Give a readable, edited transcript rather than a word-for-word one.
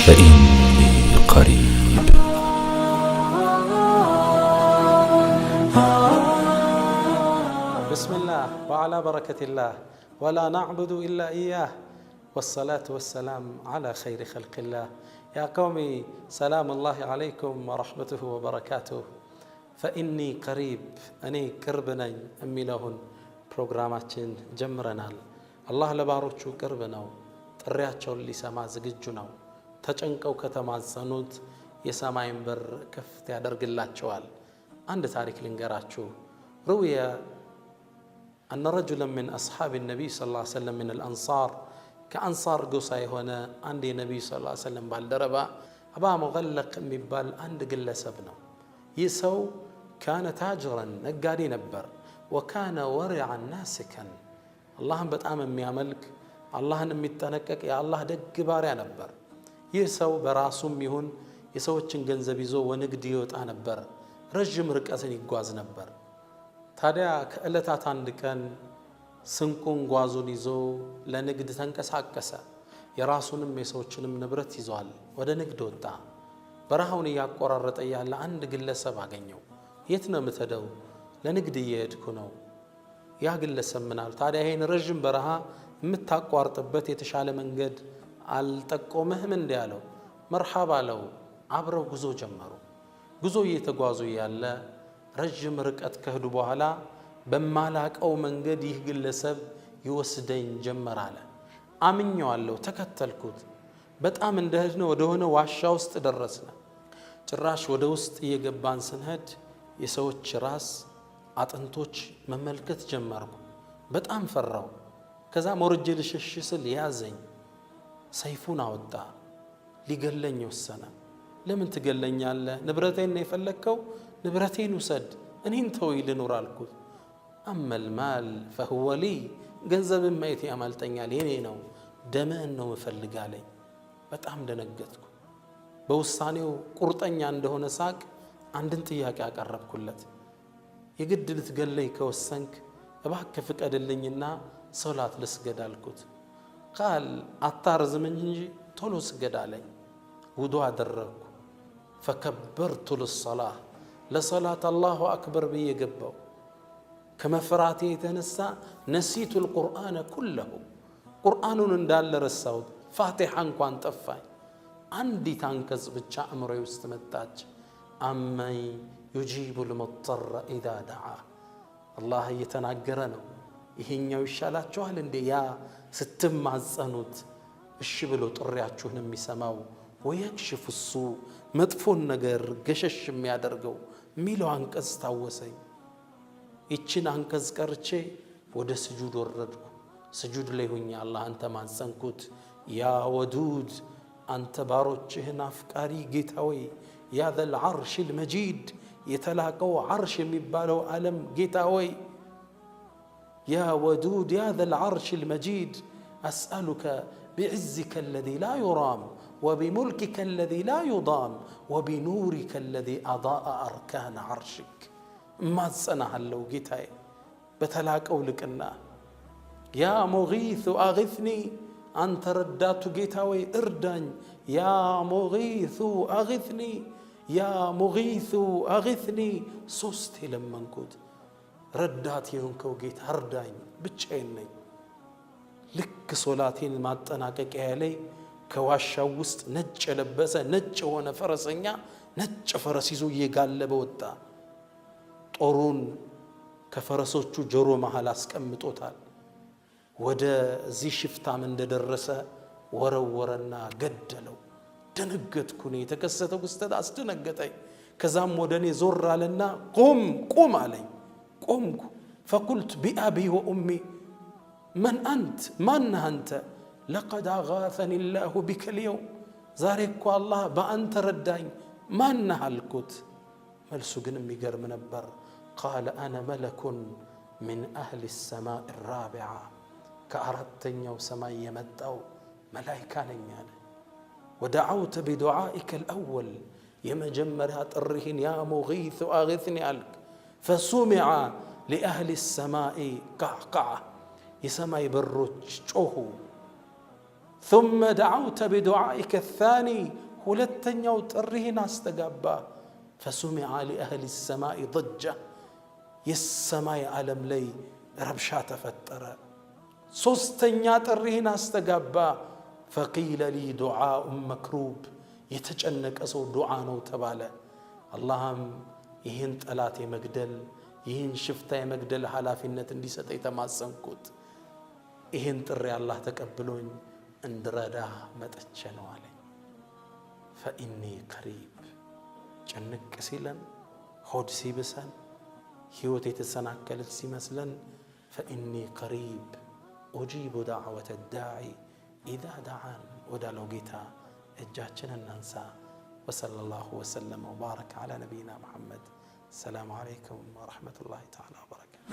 فإني قريب. بسم الله وعلى بركة الله ولا نعبد إلا إياه والصلاة والسلام على خير خلق الله. يا قومي سلام الله عليكم ورحمته وبركاته. فإني قريب أني قربني أمي لهن برنامجين جمرنال. الله لباروچو ቅርብ ነው ጥሪያቸውን ሊሰማ ዝግጁ ነው ተጨንቀው ከተማጸኑት የሰማይን በር ከፍት ያደርግላቸዋል አንድ ታሪክ ልንገራችሁ روي أن رجلا من أصحاب النبي صلى الله عليه وسلم من الأنصار كأنصار قصي هنا عند النبي صلى الله عليه وسلم بالدربة أبا مغلق مبال عند قلة سبنا يسو كان تاجرا نقاري نبر وكان ورعا ناسكا اللهم بتآمن يا ملك الله نمتنكك يا الله دق باري نبر يسو براسم يهون يسو تشنجنزب يزو ونقدي وتنبر رجم ركعتين يقواز نبر ታዲያ ከእለታት አንድ ቀን ስንቁን ጓዙን ይዞ ለንግድ ተንቀሳቀሰ የራሱንም የሰዎችንም ንብረት ይዟል ወደ ንግድ ወጣ በረሃውን ያቆራረጠ ያለ አንድ ግለሰብ አገኘው የት ነው የምትሄደው ለንግድ እየሄድኩ ነው ያ ግለሰብ ምናል ታዲያ ይሄን ረጅም በረሃ የምታቋርጥበት የተሻለ መንገድ አልጠቆመህም እንዴ አለው መርሐባ አለው አብረው ጉዞ ጀመሩ ጉዞ እየተጓዙ ያለ ረጅም ርቀት ከሄዱ በኋላ በማላቀው መንገድ ይህ ግለሰብ ይወስደኝ ጀመር አለ አምኜዋለሁ ተከተልኩት በጣም እንደሄድን ወደ ሆነ ዋሻ ውስጥ ደረስን ጭራሽ ወደ ውስጥ እየገባን ስንሄድ የሰዎች ራስ አጥንቶች መመልከት ጀመርኩ በጣም ፈራው ከዛ ወርጄ ልሸሽ ስል ያዘኝ ሰይፉን አወጣ ሊገለኝ ወሰነ ለምን ትገለኛለህ ንብረቴን ነው የፈለከው ንብረቴን ውሰድ እኔን ተወይ ልኑር አልኩት አመል ማል فهو لي ገንዘብም ማየት ያማልጠኛል የኔ ነው ደምህን ነው እፈልጋለኝ በጣም ደነገጥኩ በውሳኔው ቁርጠኛ እንደሆነ ሳቅ አንድን ጥያቄ አቀረብኩለት የግድ ልትገለኝ ከወሰንክ እባክህ ፍቀድልኝና ሶላት ልስገድ አልኩት ቃል አታርዝም እንጂ ቶሎ ስገድ አለኝ ውዱእ አደረግኩ فكبرت للصلاه لصلاة الله أكبر بيجبوا كما فراتي تنسى نسيت القرآن كله قرآن ندال الصوت فاتحا كوان تفاي عندي تنكز بتشا أمر يستمتاج أما يجيب المضطر إذا دعا الله يتناقرنا يهين يوشالات جوهل اندي يا ستم عزانوت الشبلو طريعتشوه نمي سماو ويكشف السوء مدفون نجر قشش ميادرقو ሚለው አንቀጽ ታወሰኝ እቺን አንቀጽ ቀርቼ ወደ ስጁድ ወረድኩ ስጁድ ላይ ሆኜ አላህን ተማጸንኩት ያ ወዱድ አንተ ባሮችህን አፍቃሪ ጌታ ሆይ ያ ዘል ዐርሽ المجيد የተላቀው ዐርሽ የሚባለው ዓለም ጌታ ሆይ ያ ወዱድ ያ ዘል ዐርሽ المجيد أسألك بعزك الذي لا يرام وبملكك الذي لا يضام وبنورك الذي أضاء أركان عرشك ما تصنع اللو جيتاي بتلاك أولكنا يا مغيث أغثني أنت ردات جيتاوي إردن يا مغيث أغثني يا مغيث أغثني سوستي لمن كود ردات يونكو جيت هردان بتشيني لك صلاتين ما تناكك علي ከዋሻው ውስጥ ነጭ ለበሰ ነጭ ሆነ ፈረሰኛ ነጭ ፈረስ ይዞ እየጋለበ ወጣ ጦሩን ከፈረሶቹ ጆሮ መሃል አስቀምጦታል ወደ ዚህ ሽፍታም እንደደረሰ ወረወረና ገደለው ደነገጥኩ ነው የተከሰተው ክስተት አስደነገጠኝ ከዛም ወደኔ ዞር አለና ቁም አለኝ ቆምኩ فقلت بأبي وأمي من أنت من أنت لقد أغاثني الله بك اليوم زارك الله بأنت رداين ما نهلكت ملسو جن ميجر منبر قال أنا ملك من أهل السماء الرابعة كأردتني وسماء يمدأو ملائكة لنيانا ودعوت بدعائك الأول يمجمرات الرهن يا مغيث أغثني ألك فسمع لأهل السماء قعقعة يسمى يبرج شوهو ثم دعوت بدعائك الثاني ሁለተኛው ጥሪህን አስተጋባ فسمع لأهل السماء ضجة የሰማይ ዓለም ላይ ረብሻ ተፈጠረ ሶስተኛ ጥሪህን አስተጋባ فقيل لي دعاء مكروب የተጨነቀ ሰው ዱዓ ነው ተባለ አላህም ይህን ጠላት የመግደል ይህን ሽፍታ የመግደል ኃላፊነት እንዲሰጠኝ ተማጸንኩት ይህን ጥሪ አላህ ተቀብሎኝ እንድረዳ መጥቼ ነው አለኝ فإني قريب ጭንቅ ሲለን ሆድ ሲብሰን ህይወት የተሰናከለች ሲመስለን فإني قريب أجيب دعوة الداعي إذا دعان ودعوا ጌታ እጃችንን እናንሳ وصلى الله وسلم وبارك على نبينا محمد السلام عليكم ورحمة الله تعالى وبركاته